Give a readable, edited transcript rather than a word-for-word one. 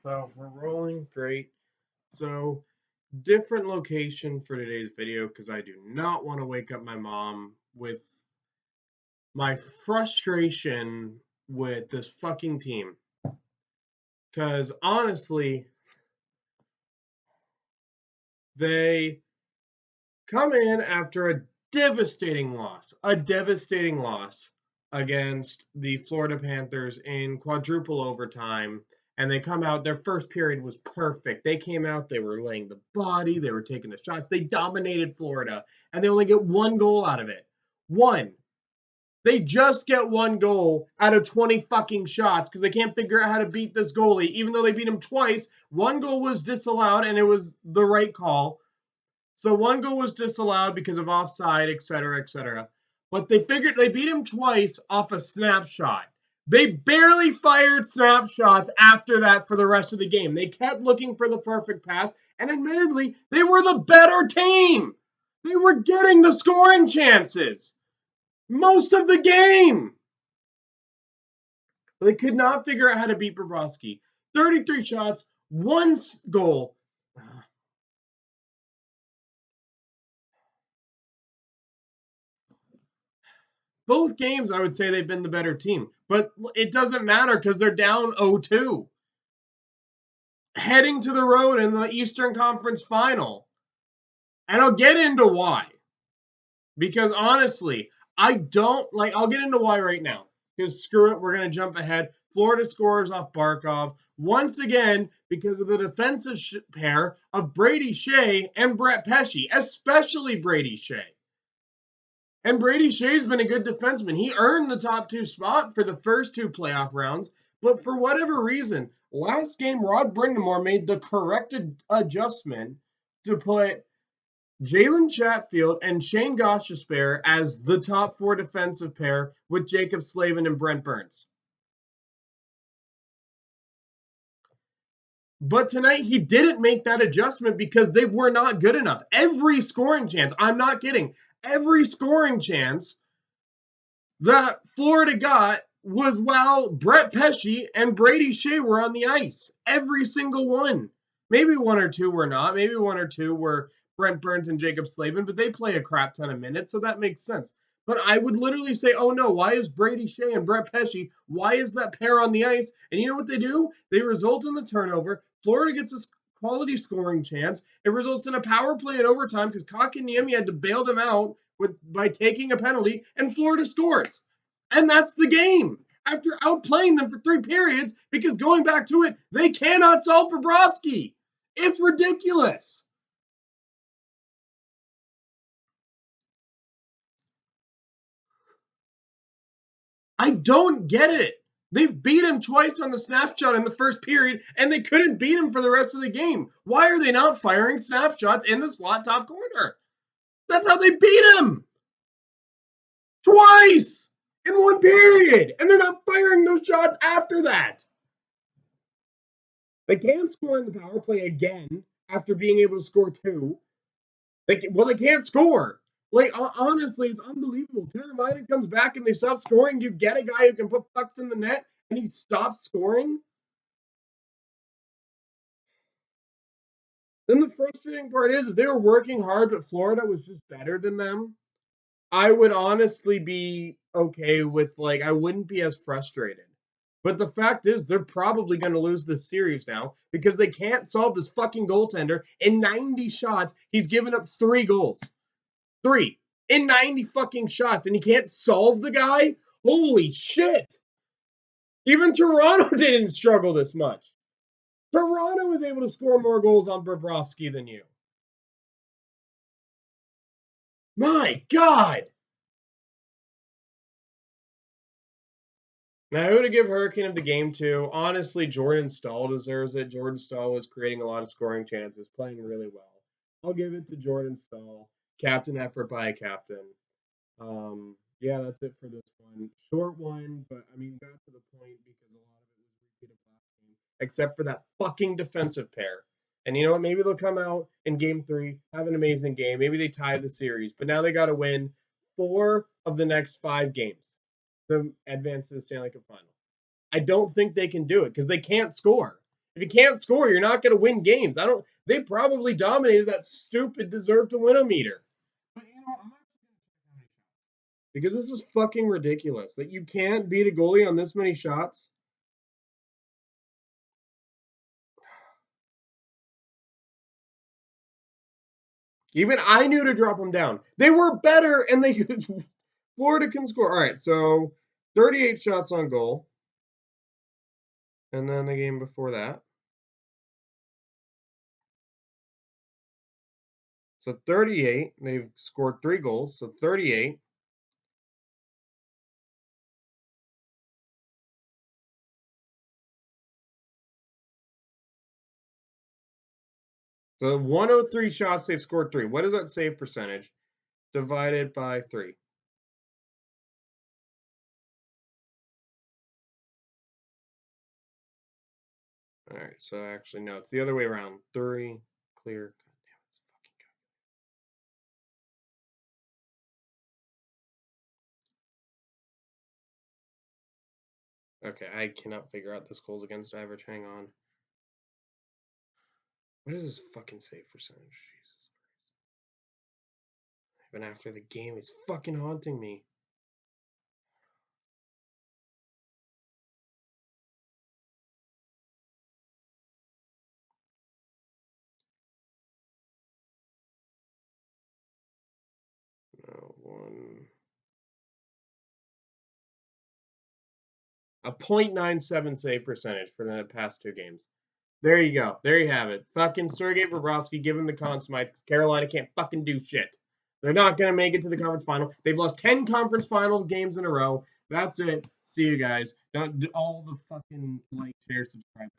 So we're rolling. Great. So different location for today's video because I do not want to wake up my mom with my frustration with this fucking team. Because honestly, they come in after a devastating loss against the Florida Panthers in quadruple overtime. And they come out, their first period was perfect. They came out, they were laying the body, they were taking the shots, they dominated Florida, and they only get one goal out of it. One. They just get one goal out of 20 fucking shots because they can't figure out how to beat this goalie, even though they beat him twice. One goal was disallowed, and it was the right call. So one goal was disallowed because of offside, et cetera, et cetera. But they figured they beat him twice off a snapshot. They barely fired snapshots after that for the rest of the game. They kept looking for the perfect pass, and admittedly, they were the better team. They were getting the scoring chances most of the game. They could not figure out how to beat Bobrovsky. 33 shots, one goal. Both games, I would say they've been the better team. But it doesn't matter because they're down 0-2. Heading to the road in the Eastern Conference Final. And I'll get into why. Because honestly, I don't like, I'll get into why right now. Because screw it, we're going to jump ahead. Florida scores off Barkov once again because of the defensive pair of Brady Shea and Brett Pesce, especially Brady Shea. And Brady Shea's been a good defenseman. He earned the top two spot for the first two playoff rounds, but for whatever reason, last game Rod Brindamore made the correct adjustment to put Jalen Chatfield and Shane Gostisbehere as the top four defensive pair with Jacob Slavin and Brent Burns. But tonight he didn't make that adjustment because they were not good enough. Every scoring chance, I'm not kidding, every scoring chance that Florida got was while Brett Pesce and Brady Shea were on the ice. Every single one. Maybe one or two were not. Maybe one or two were Brent Burns and Jacob Slavin, but they play a crap ton of minutes, so that makes sense. But I would literally say, oh no, why is Brady Shea and Brett Pesce, why is that pair on the ice? And you know what they do? They result in the turnover. Florida gets this quality scoring chance. It results in a power play in overtime because Kotkaniemi had to bail them out by taking a penalty, and Florida scores. And that's the game. After outplaying them for 3 periods, because going back to it, they cannot solve Bobrovsky. It's ridiculous. I don't get it. They beat him twice on the snapshot in the first period, and they couldn't beat him for the rest of the game. Why are they not firing snapshots in the slot top corner? That's how they beat him. Twice in 1 period. And they're not firing those shots after that. They can't score in the power play again after being able to score 2. They can't score. Like, honestly, it's unbelievable. Teravainen comes back and they stop scoring. You get a guy who can put pucks in the net, and he stops scoring. Then the frustrating part is, if they were working hard, but Florida was just better than them, I would honestly be okay with, like, I wouldn't be as frustrated. But the fact is, they're probably going to lose this series now because they can't solve this fucking goaltender. In 90 shots, he's given up 3 goals. 3 in 90 fucking shots, and he can't solve the guy? Holy shit. Even Toronto didn't struggle this much. Toronto was able to score more goals on Bobrovsky than you. My God. Now, who to give Hurricane of the game to? Honestly, Jordan Staal deserves it. Jordan Staal was creating a lot of scoring chances, playing really well. I'll give it to Jordan Staal. Captain effort by a captain. Yeah, that's it for this one. Short one, but I mean, got to the point because a lot of it was repeat of last game, except for that fucking defensive pair. And you know what? Maybe they'll come out in game 3, have an amazing game. Maybe they tie the series, but now they got to win 4 of the next 5 games to advance to the Stanley Cup final. I don't think they can do it because they can't score. If you can't score, you're not going to win games. They probably dominated that stupid deserve to win a meter. But because this is fucking ridiculous that you can't beat a goalie on this many shots. Even I knew to drop them down. They were better, and they could. Florida can score. All right, so 38 shots on goal, and then the game before that. So 38. They've scored 3 goals, so 38. So 103 shots, they've scored 3. What is that save percentage divided by 3? All right, so actually, no, it's the other way around. 3 clear. Okay, I cannot figure out this goals against average. Hang on. What is this fucking save percentage? Jesus Christ. Even after the game, it's fucking haunting me. No, a 0.97 save percentage for the past 2 games. There you go. There you have it. Fucking Sergei Bobrovsky, give him the Conn Smythe because Carolina can't fucking do shit. They're not going to make it to the conference final. They've lost 10 conference final games in a row. That's it. See you guys. Don't all the fucking like, share, subscribe.